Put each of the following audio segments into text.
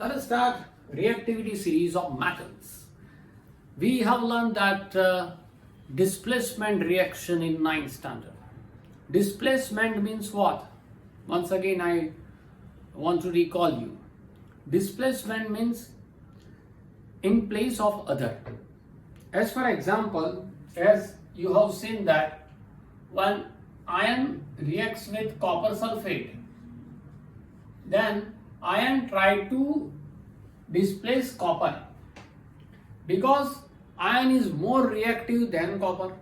Let us start reactivity series of metals. We have learned that displacement reaction in 9th standard. Displacement means what? Once again I want to recall you. Displacement means in place of other. As for example, as you have seen that when iron reacts with copper sulfate, then iron try to displace copper because iron is more reactive than copper.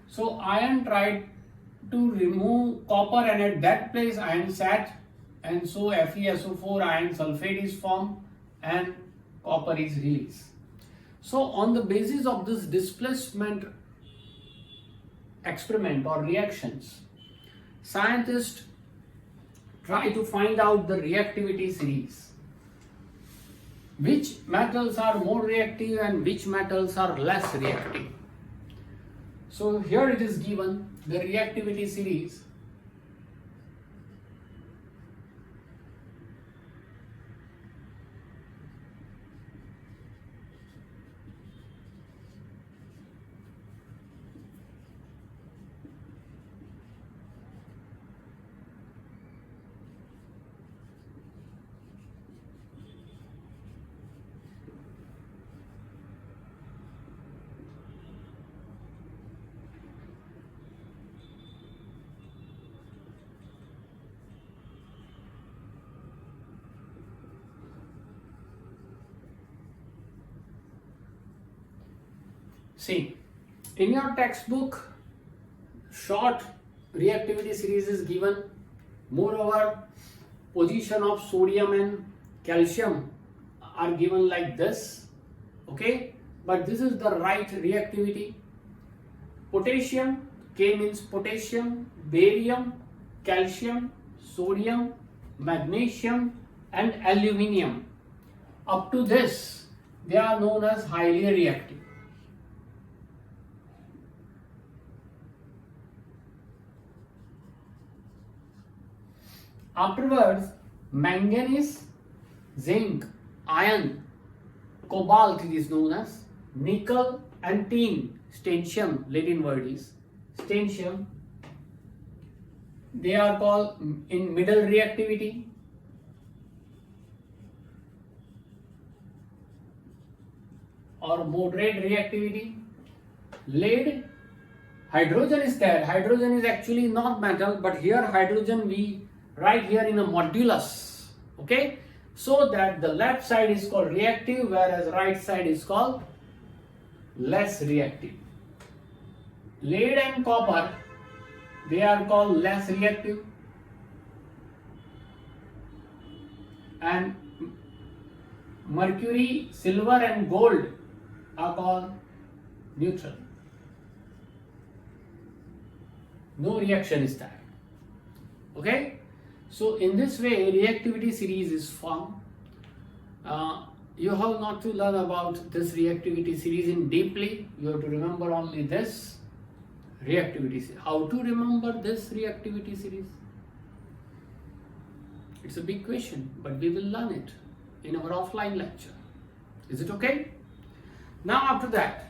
So iron tried to remove copper and at that place iron sat, and so FeSO4 iron sulfate is formed and copper is released. So on the basis of this displacement experiment or reactions, scientists try to find out the reactivity series. Which metals are more reactive and which metals are less reactive. So here it is given the reactivity series. See, in your textbook, short reactivity series is given. Moreover, position of sodium and calcium are given like this. Okay, but this is the right reactivity. Potassium, K means potassium, barium, calcium, sodium, magnesium and aluminium. Up to this, they are known as highly reactive. Afterwards, manganese, zinc, iron, cobalt is known as, nickel and tin, strontium, Latin word is strontium. They are called in middle reactivity. Or moderate reactivity. Lead, hydrogen is there. Hydrogen is actually not metal, but here hydrogen we write here in a modulus, okay, so that the left side is called reactive whereas right side is called less reactive. Lead and copper, they are called less reactive, and mercury, silver and gold are called neutral. No reaction is there, okay. So in this way, reactivity series is formed. You have not to learn about this reactivity series in deeply. You have to remember only this reactivity series. How to remember this reactivity series? It's a big question, but we will learn it in our offline lecture. Is it okay? Now after that,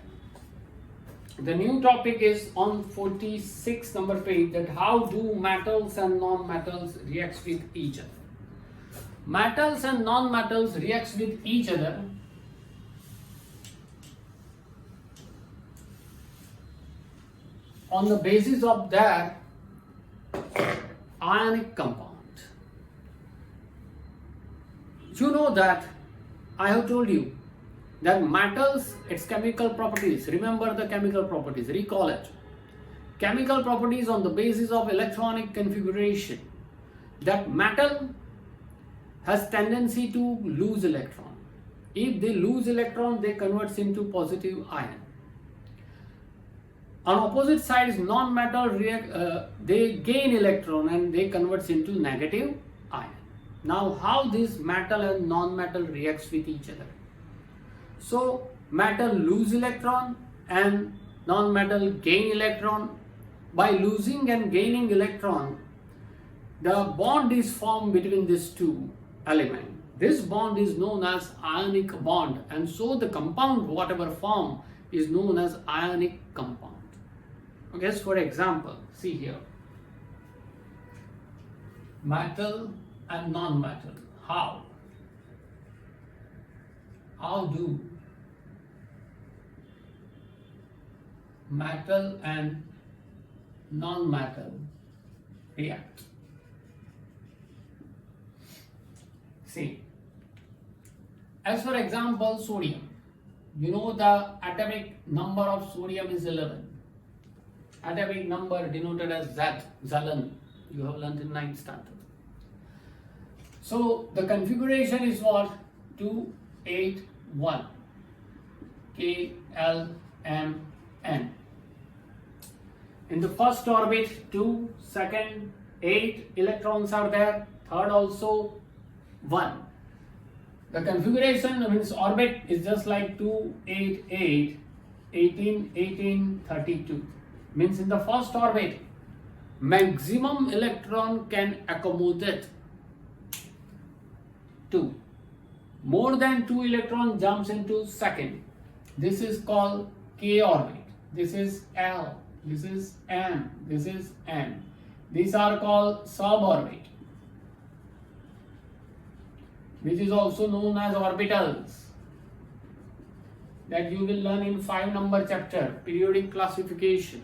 the new topic is on 46 number page, that how do metals and non-metals react with each other. Metals and non-metals react with each other on the basis of their ionic compound. You know that I have told you that metals, its chemical properties, remember the chemical properties, recall it. Chemical properties on the basis of electronic configuration, that metal has tendency to lose electron. If they lose electron, they converts into positive ion. On opposite side is non-metal, they gain electron and they converts into negative ion. Now how this metal and non-metal reacts with each other? So metal lose electron and non-metal gain electron. By losing and gaining electron, the bond is formed between these two elements. This bond is known as ionic bond, and so the compound whatever form is known as ionic compound. Okay, so for example, see here, metal and non-metal. How do metal and non-metal react? See, as for example, sodium. You know the atomic number of sodium is 11. Atomic number denoted as Z, Zalen. You have learned in 9th standard. So the configuration is what? 281 KLMN. In the first orbit 2, second 8 electrons are there, third also 1. The configuration means orbit is just like 2, 8, 8, 18, 18, 32. Means in the first orbit, maximum electron can accommodate 2. More than 2 electron jumps into second. This is called K orbit. This is L. This is M. This is N. These are called suborbit, which is also known as orbitals, that you will learn in 5 number chapter, periodic classification.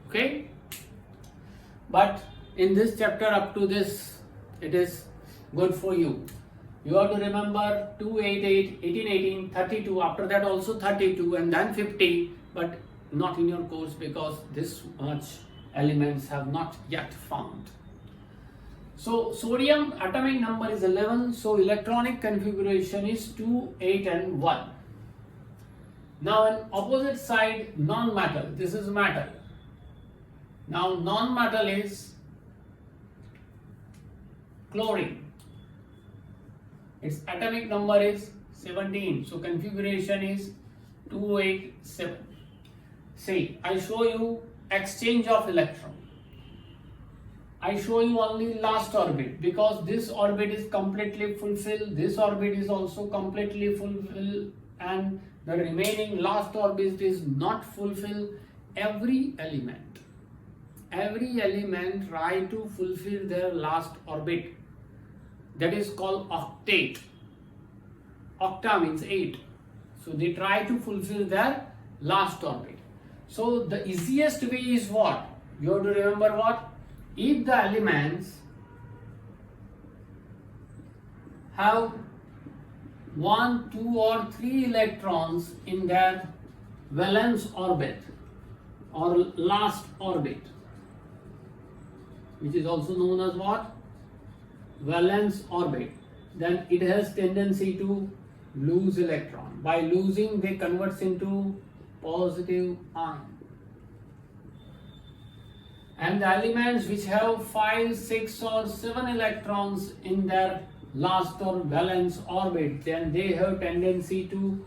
Okay, but in this chapter up to this, it is good for you. You have to remember 288, 18, 18, 32, after that also 32 and then 50, but not in your course because this much elements have not yet found. So sodium atomic number is 11, so electronic configuration is 2, 8 and 1. Now on opposite side, non-metal, this is metal. Now non-metal is chlorine. Its atomic number is 17, so configuration is 287. See, I show you exchange of electron. I show you only last orbit because this orbit is completely fulfilled, this orbit is also completely fulfilled, and the remaining last orbit is not fulfilled. Every element try to fulfill their last orbit. That is called octet. Octa means 8. So they try to fulfill their last orbit. So the easiest way is what? You have to remember what? If the elements have 1, 2 or 3 electrons in their valence orbit or last orbit, which is also known as what? Valence orbit, then it has tendency to lose electron. By losing, they converts into positive ion. And the elements which have 5, 6 or 7 electrons in their last or valence orbit, then they have tendency to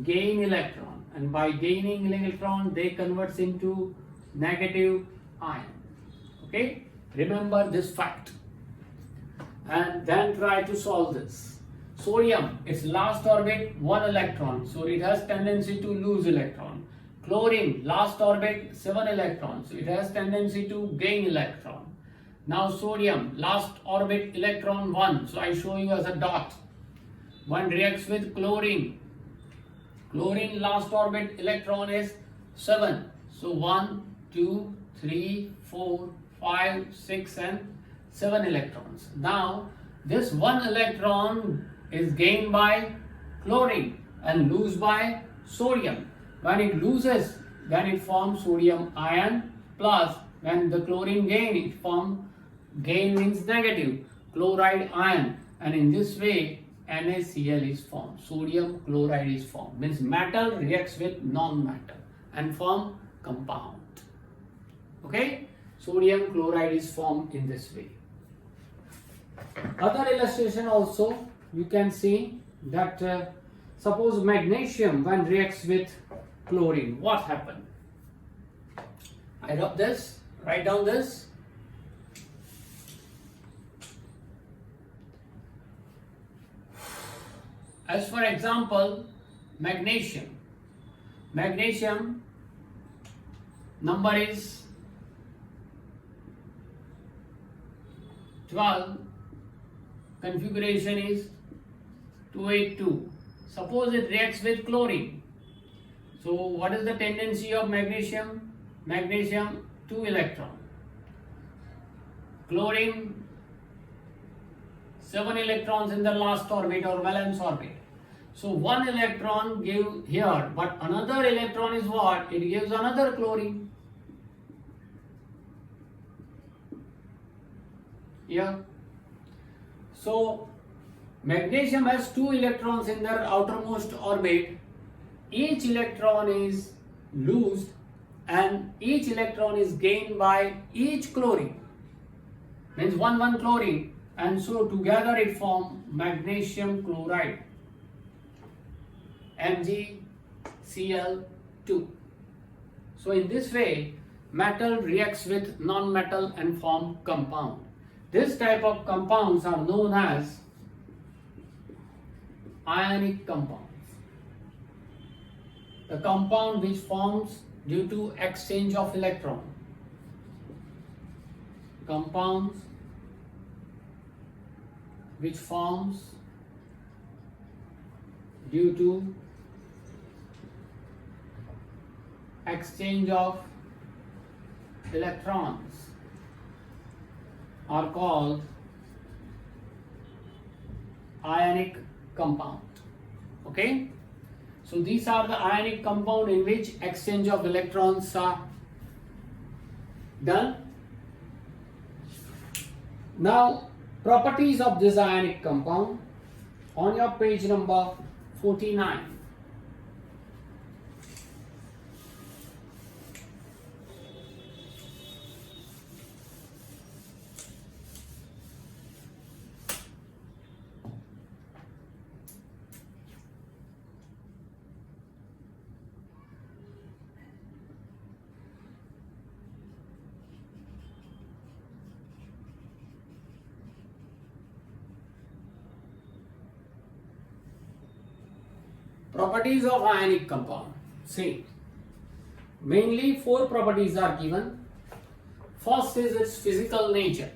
gain electron, and by gaining electron they converts into negative ion. Okay, remember this fact and then try to solve this. Sodium, its last orbit 1 electron, so it has tendency to lose electron. Chlorine, last orbit 7 electrons, so it has tendency to gain electron. Now sodium, last orbit electron 1, so I show you as a dot. One reacts with chlorine. Chlorine last orbit electron is 7, so 1, 2, 3, 4, 5, 6 and 7 electrons. Now this 1 electron is gained by chlorine and lose by sodium. When it loses, then it forms sodium ion plus. When the chlorine gain, it forms, gain means negative, chloride ion, and in this way NaCl is formed. Sodium chloride is formed. Means metal reacts with non-metal and form compound. Okay, sodium chloride is formed in this way. Other illustration also you can see that suppose magnesium when reacts with chlorine, what happened? I rub this, write down this. As for example, magnesium. Magnesium number is 12, configuration is 282. Suppose it reacts with chlorine. So what is the tendency of magnesium? Magnesium 2 electron. Chlorine 7 electrons in the last orbit or valence orbit. So one electron gives here, but another electron is what? It gives another chlorine. Yeah. So magnesium has 2 electrons in their outermost orbit. Each electron is loosed and each electron is gained by each chlorine. Means one chlorine, and so together it forms magnesium chloride, MgCl2. So in this way, metal reacts with non-metal and form compound. This type of compounds are known as ionic compounds. The compound which forms due to exchange of electron. Compounds which forms due to exchange of electrons are called ionic compound. Okay, so these are the ionic compound in which exchange of electrons are done. Now, properties of this ionic compound on your page number 49. Properties of ionic compound. See, mainly 4 properties are given. First is its physical nature.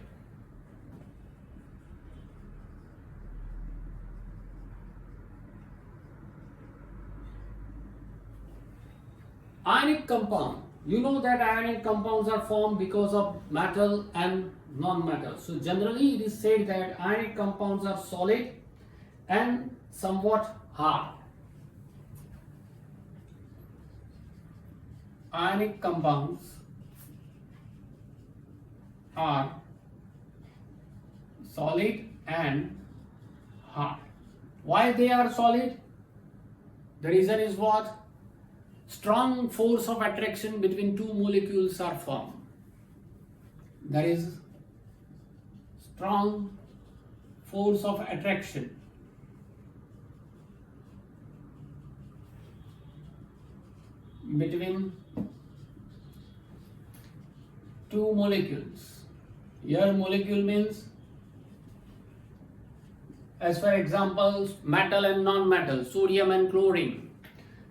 Ionic compound. You know that ionic compounds are formed because of metal and non-metal. So generally it is said that ionic compounds are solid and somewhat hard. Ionic compounds are solid and hard. Why they are solid? The reason is what? Strong force of attraction between two molecules are formed. There is strong force of attraction between two molecules. Here molecule means, as for example, metal and non-metal, sodium and chlorine.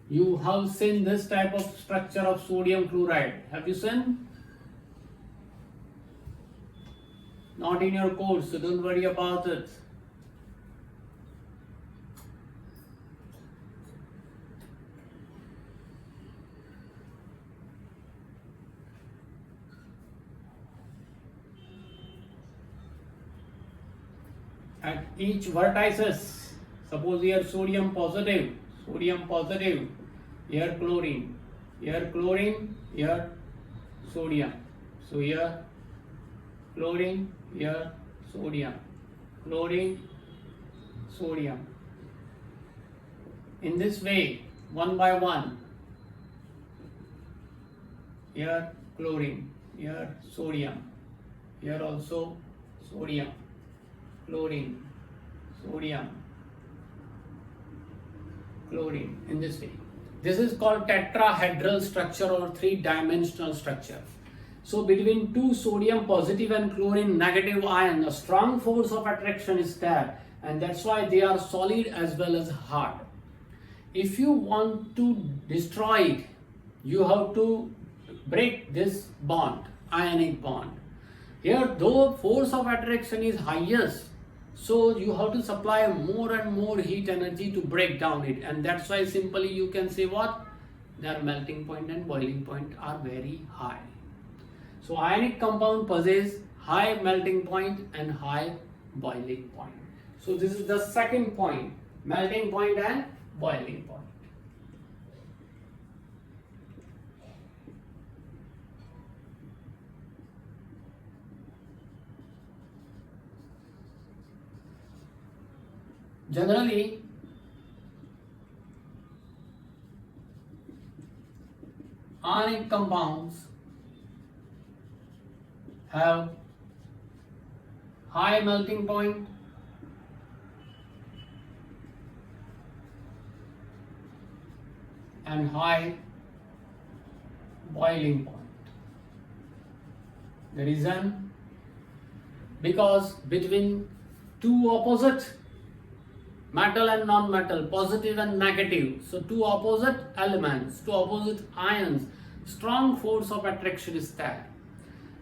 You have seen this type of structure of sodium chloride. Have you seen? Not in your course, so don't worry about it. At each vertices, suppose here sodium positive, here chlorine, here sodium. So here chlorine, here sodium, chlorine, sodium. In this way, one by one, here chlorine, here sodium, here also sodium, chlorine, sodium, chlorine, in this way. This is called tetrahedral structure or three-dimensional structure. So between two sodium positive and chlorine negative ion, a strong force of attraction is there, and that's why they are solid as well as hard. If you want to destroy it, you have to break this bond, ionic bond. Here, though force of attraction is highest, so you have to supply more and more heat energy to break down it, and that's why simply you can say what? Their melting point and boiling point are very high. So ionic compound possess high melting point and high boiling point. So this is the second point, melting point and boiling point. Generally, ionic compounds have high melting point and high boiling point. The reason? Because between two opposite metal and non-metal, positive and negative, so two opposite elements, two opposite ions, strong force of attraction is there,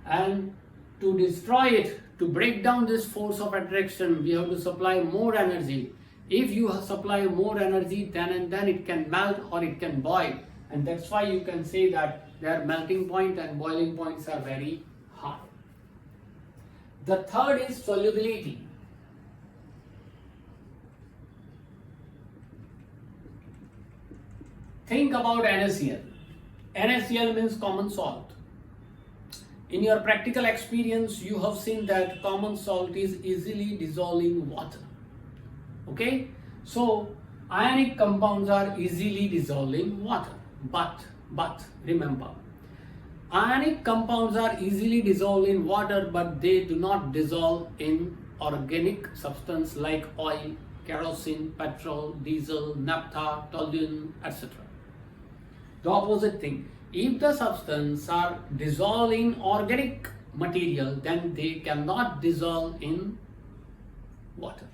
and to destroy it, to break down this force of attraction, we have to supply more energy. If you supply more energy, then and then it can melt or it can boil, and that's why you can say that their melting point and boiling points are very high. The third is solubility. Think about NaCl. NaCl means common salt. In your practical experience, you have seen that common salt is easily dissolving water. Okay? So, ionic compounds are easily dissolving water. But, remember, ionic compounds are easily dissolved in water, but they do not dissolve in organic substance like oil, kerosene, petrol, diesel, naphtha, toluene, etc. The opposite thing. If the substance are dissolved in organic material, then they cannot dissolve in water.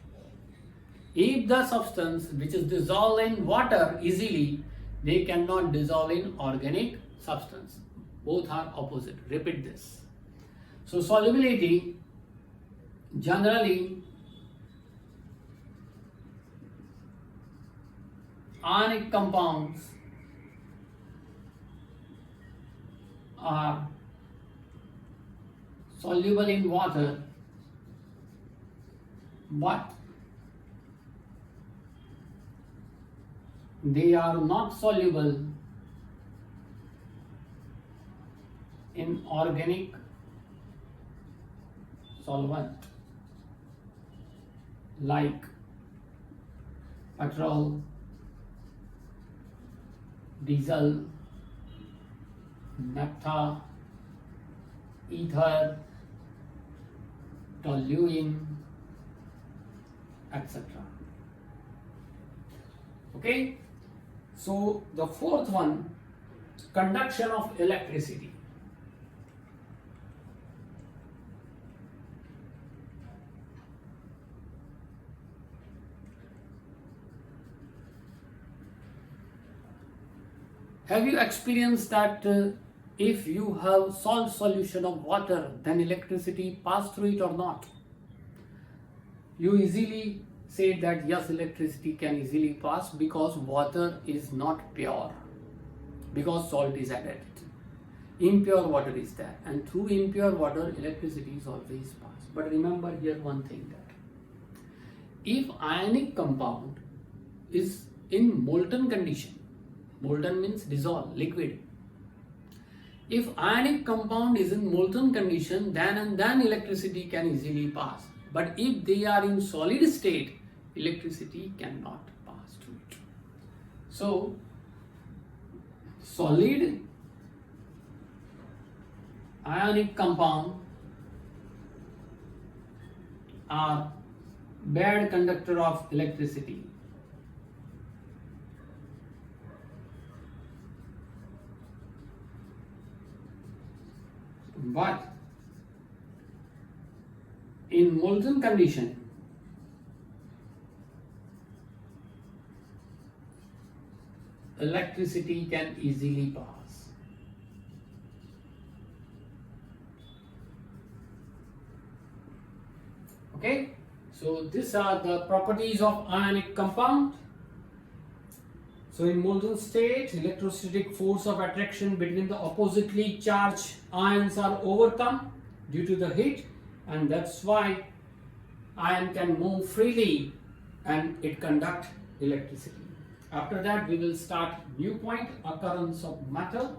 If the substance which is dissolved in water easily, they cannot dissolve in organic substance. Both are opposite. Repeat this. So solubility, generally ionic compounds are soluble in water, but they are not soluble in organic solvent like petrol, diesel, naphtha, ether, toluene, etc. Okay? So the fourth one, conduction of electricity. Have you experienced that if you have salt solution of water, then electricity pass through it or not? You easily say that yes, electricity can easily pass because water is not pure, because salt is added. Impure water is there, and through impure water electricity is always passed. But remember here one thing, that if ionic compound is in molten condition, molten means dissolved, liquid. If ionic compound is in molten condition, then and then electricity can easily pass. But if they are in solid state, electricity cannot pass through it. So, solid ionic compound are bad conductor of electricity. But in molten condition, electricity can easily pass. Okay, so these are the properties of ionic compound. So in molten state, electrostatic force of attraction between the oppositely charged ions are overcome due to the heat, and that's why ion can move freely and it conduct electricity. After that we will start new point, occurrence of matter.